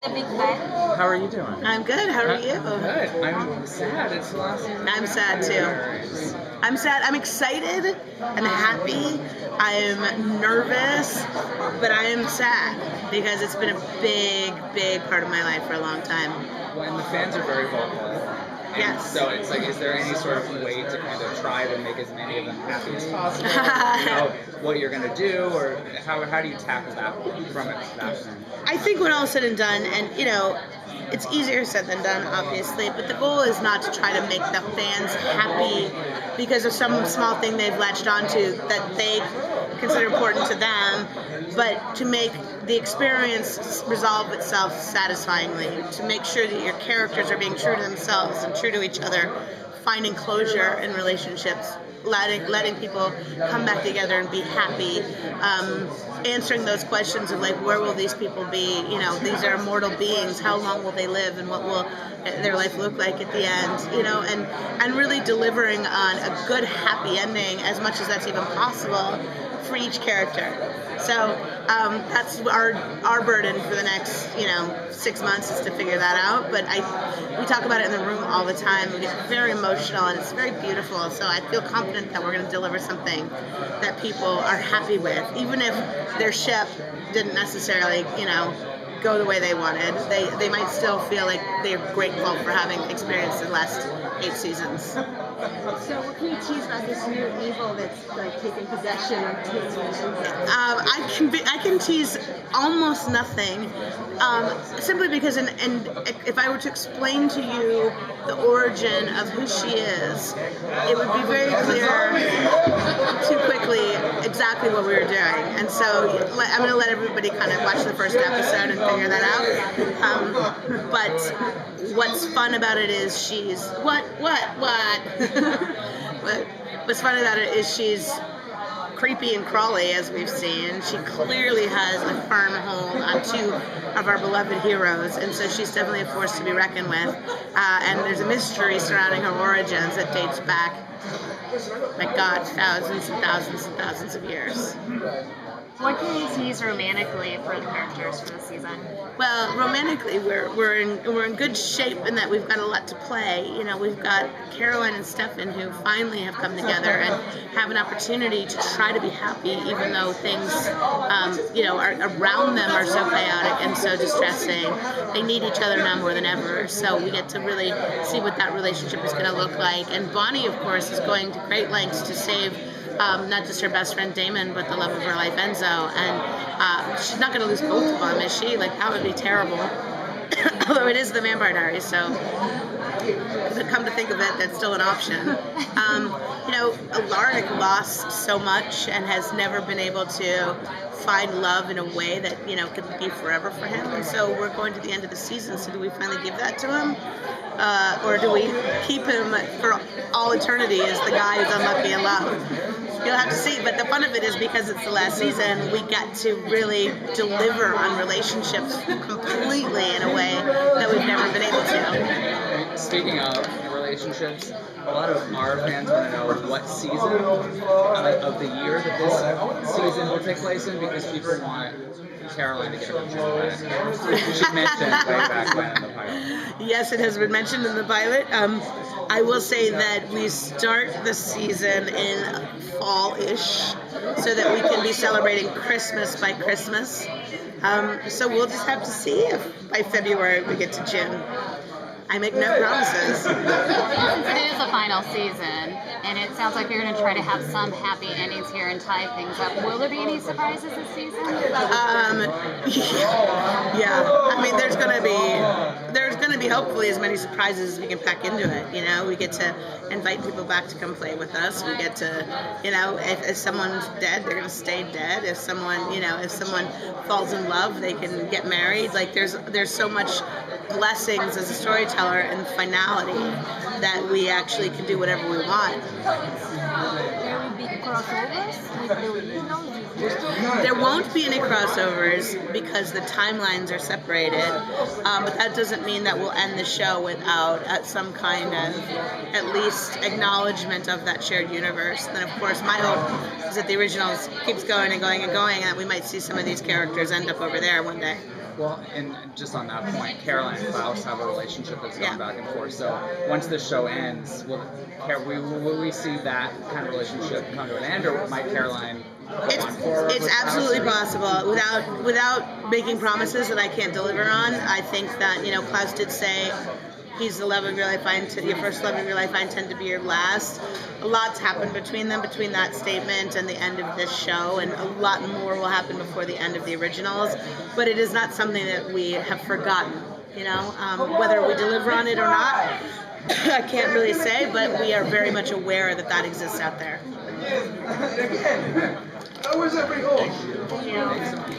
The Big Ben. How are you doing? I'm good. How are you? Good. I'm sad. It's the last season. I'm sad too. I'm sad. I'm excited and happy. I'm nervous, but I am sad because it's been a big part of my life for a long time. When the fans are very vocal. Yes. So it's like, is there any sort of way to kind of try to make as many of them happy as possible? You know, what you're going to do, or how do you tackle that from it? I think when all is said and done, and it's easier said than done, obviously, but the goal is not to try to make the fans happy because of some small thing they've latched onto that they consider important to them, but to make the experience resolve itself satisfyingly, to make sure that your characters are being true to themselves and true to each other, finding closure in relationships, letting people come back together and be happy, answering those questions of like, where will these people be? These are mortal beings. How long will they live, and what will their life look like at the end? And really delivering on a good, happy ending as much as that's even possible for each character. So that's our burden for the next 6 months is to figure that out. But we talk about it in the room all the time. We get very emotional and it's very beautiful. So I feel confident that we're going to deliver something that people are happy with, even if their ship didn't necessarily go the way they wanted. They might still feel like they're grateful for having experienced the last 8 seasons. So what can you tease about this new evil that's like taking possession of his I can tease almost nothing, simply because and if I were to explain to you the origin of who she is, it would be very clear too quickly exactly what we were doing. And so I'm going to let everybody kind of watch the first episode and figure that out. But what's fun about it is she's what? But what's fun about it is she's creepy and crawly, as we've seen. She clearly has a firm hold on 2 of our beloved heroes, and so she's definitely a force to be reckoned with. And there's a mystery surrounding her origins that dates back, my God, thousands and thousands and thousands of years. What can you tease romantically for the characters for the season? Well, romantically, we're in good shape in that we've got a lot to play. We've got Caroline and Stefan who finally have come together and have an opportunity to try to be happy, even though things, are around them are so chaotic and so distressing. They need each other now more than ever. So we get to really see what that relationship is going to look like. And Bonnie, of course, is going to great lengths to save not just her best friend Damon, but the love of her life, Enzo. And she's not going to lose both of them, is she? Like, that would be terrible. Although it is the Vampire Diaries, so come to think of it, that's still an option. Alaric lost so much and has never been able to find love in a way that, could be forever for him. And so we're going to the end of the season, so do we finally give that to him? Or do we keep him for all eternity as the guy who's unlucky in love? You'll have to see, but the fun of it is because it's the last season, we get to really deliver on relationships completely in a way that we've never been able to. Speaking of relationships, a lot of our fans want to know what season of the year that this season will take place in, because people want Caroline to get her own which is mentioned way back when in the pilot. Yes, it has been mentioned in the pilot. I will say that we start the season in fall-ish so that we can be celebrating Christmas by Christmas. So we'll just have to see if by February we get to June. I make no promises. Since it is the final season, and it sounds like you're going to try to have some happy endings here and tie things up, will there be any surprises this season? Yeah. I mean, there's going to be hopefully as many surprises as we can pack into it. We get to invite people back to come play with us. We get to, if someone's dead, they're going to stay dead. If someone falls in love, they can get married. Like there's so much blessings as a storyteller and finality that we actually can do whatever we want. There will be crossovers with the originals? There won't be any crossovers because the timelines are separated, but that doesn't mean that we'll end the show without some kind of at least acknowledgement of that shared universe. And then, of course, my hope is that the originals keeps going and going and going, and that we might see some of these characters end up over there one day. Well, and just on that point, Caroline and Klaus have a relationship that's Yeah. gone back and forth. So once the show ends, will we see that kind of relationship come to an end, or might Caroline go on forward? It's with absolutely Klaus? possible. Without making promises that I can't deliver on, I think that, you know, Klaus did say he's the love of your life, your first love of your life, I intend to be your last. A lot's happened between them, between that statement and the end of this show, and a lot more will happen before the end of the originals. But it is not something that we have forgotten, you know, whether we deliver on it or not. I can't really say, but we are very much aware that that exists out there. How was every home? Thank you.